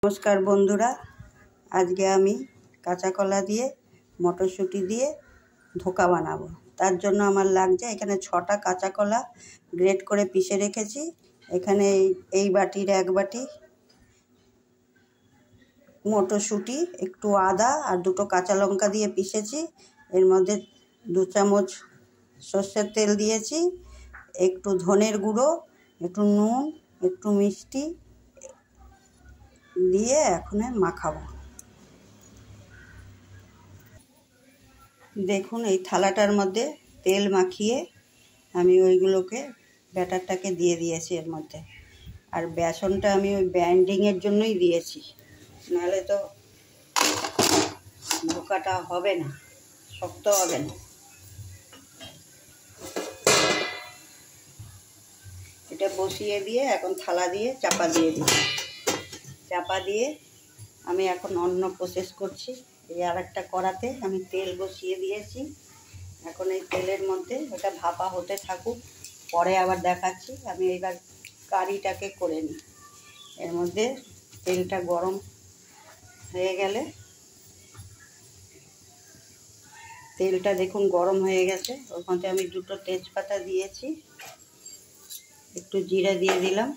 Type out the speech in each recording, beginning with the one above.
নমস্কার বন্ধুরা, আজকে আমি কাঁচা কলা দিয়ে মটরশুঁটি দিয়ে ধোকা বানাবো। তার জন্য আমার লাগছে এখানে 6টা কাঁচা কলা গ্রেট করে পিষে রেখেছি। এখানে এই বাটির 1 বাটি মটরশুঁটি, একটু আদা আর 2টো কাঁচা লঙ্কা দিয়ে পিষেছি। এর মধ্যে 2 চামচ সর্ষের তেল দিয়েছি, একটু ধনের গুঁড়ো, একটু নুন, একটু মিষ্টি দিয়ে এখন মাখাবো। দেখুন এই থালাটার মধ্যে তেল মাখিয়ে আমি ওইগুলোকে ব্যাটারটাকে দিয়ে দিয়েছি এর মধ্যে। আর বেসনটা আমি ওই বাইন্ডিংয়ের জন্যই দিয়েছি, নাহলে তো ধোকাটা হবে না, শক্ত হবে না। এটা বসিয়ে দিয়ে এখন থালা দিয়ে চাপা দিয়ে দিই। চাপা দিয়ে আমি এখন অন্য প্রসেস করছি। এই আরেকটা কড়াতে আমি তেল বসিয়ে দিয়েছি। এখন এই তেলের মধ্যে ওটা ভাপা হতে থাকুক, পরে আবার দেখাচ্ছি। আমি এবার কারিটাকে করে নিই। এর মধ্যে তেলটা গরম হয়ে গেলে, তেলটা দেখুন গরম হয়ে গেছে, ওর মধ্যে আমি 2টো তেজপাতা দিয়েছি, একটু জিরা দিয়ে দিলাম।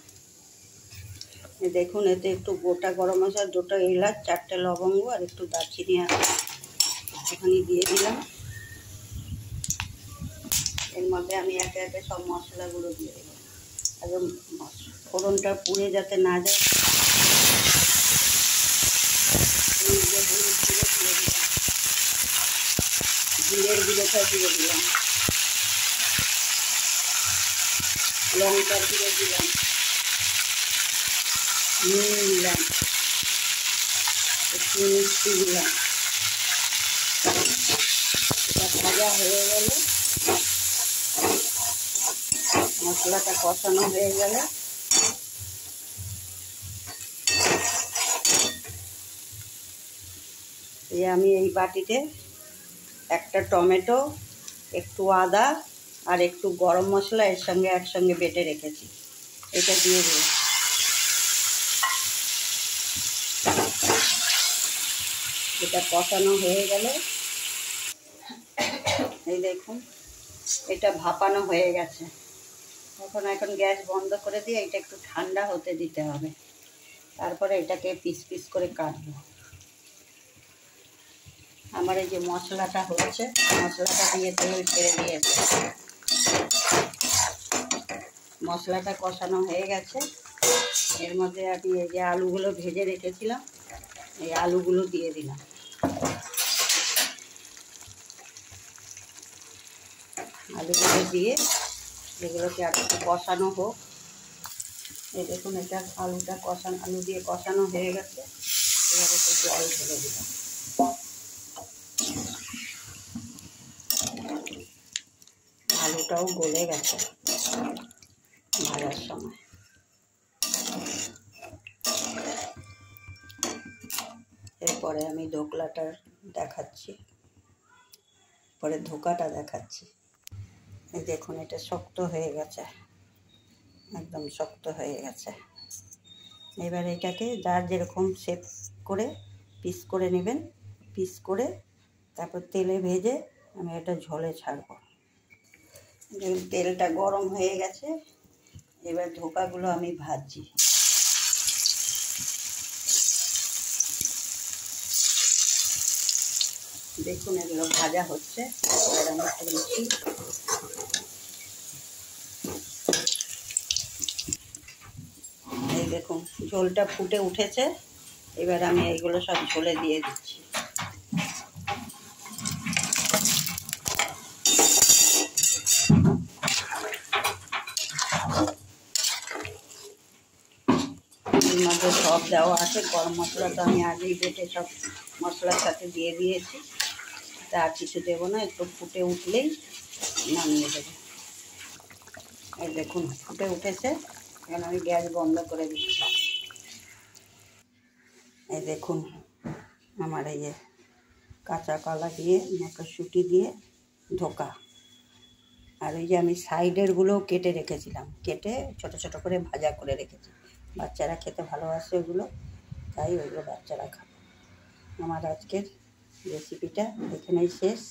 দেখুন এতে একটু গোটা গরম মশলা, 2টো এলাচ, 4টে লবঙ্গ আর একটু দারচিনি আছে, এখানে দিয়ে দিলাম। এর মধ্যে আমি একে একে সব মশলাগুলো দিয়ে দিলাম। একদম ফোড়নটা পুড়ে যাতে না যায়, জিরের গুঁড়োটা দিয়ে দিলাম, লঙ্কার গুঁড়ো দিলাম, নুন দিলাম, একটু মিষ্টি দিলাম। এটা ভাজা হয়ে গেলে, মশলাটা কষানো হয়ে গেলে আমি এই বাটিতে একটা টমেটো, একটু আদা আর একটু গরম মশলা এর সঙ্গে একসঙ্গে বেটে রেখেছি, এটা দিয়ে দিই। এটা কষানো হয়ে গেলে, এই দেখুন এটা ভাপানো হয়ে গেছে। এখন গ্যাস বন্ধ করে দিয়ে এটা একটু ঠান্ডা হতে দিতে হবে, তারপরে এটাকে পিস পিস করে কাটবো। আমার এই যে মশলাটা হচ্ছে, মশলাটা দিয়ে তেল ছেড়ে দিয়েছে, মশলাটা কষানো হয়ে গেছে। এর মধ্যে আমি এই যে আলুগুলো ভেজে রেখেছিলাম, এই আলুগুলো দিয়ে দিলাম। আলুগুলো দিয়ে এগুলোকে আর একটু কষানো হোক। এই দেখুন এটা আলুটা আলু দিয়ে কষানো হয়ে গেছে। এবার একটু জল ঢেলে দিলাম। আলুটাও গলে গেছে ভাজার সময়। এরপরে আমি ধোকলাটা দেখাচ্ছি, পরে ধোকাটা দেখাচ্ছি। এই দেখুন এটা শক্ত হয়ে গেছে, একদম শক্ত হয়ে গেছে। এবার এটাকে যার যেরকম শেপ করে পিস করে নেবেন, পিস করে তারপর তেলে ভেজে আমি এটা ঝোলে ছাড়বো। তেলটা গরম হয়ে গেছে, এবার ধোকাগুলো আমি ভাজছি। দেখুন এগুলো ভাজা হচ্ছে, এবার আমি তুলছি। এই দেখুন ঝোলটা ফুটে উঠেছে, এবার আমি এইগুলো সব ঝোলে দিয়ে দিচ্ছি। এর মধ্যে সব দেওয়া আছে, গরম মশলা তো আমি আগেই বেটে সব মশলার সাথে দিয়ে দিয়েছি, তা আর কিছু দেবো না। একটু ফুটে উঠলেই নামিয়ে দেবো। এই দেখুন ফুটে উঠেছে, এখন আমি গ্যাস বন্ধ করে দিচ্ছি। এই দেখুন আমার এই যে কাঁচা কলা দিয়ে মটরশুঁটি দিয়ে ধোকা, আর ওই যে আমি সাইডেরগুলোও কেটে রেখেছিলাম, কেটে ছোট ছোট করে ভাজা করে রেখেছি। বাচ্চারা খেতে ভালোবাসে ওগুলো। তাই ওইগুলো বাচ্চারা খাবে। আমার আজকের রেসিপিটা এখানেই শেষ।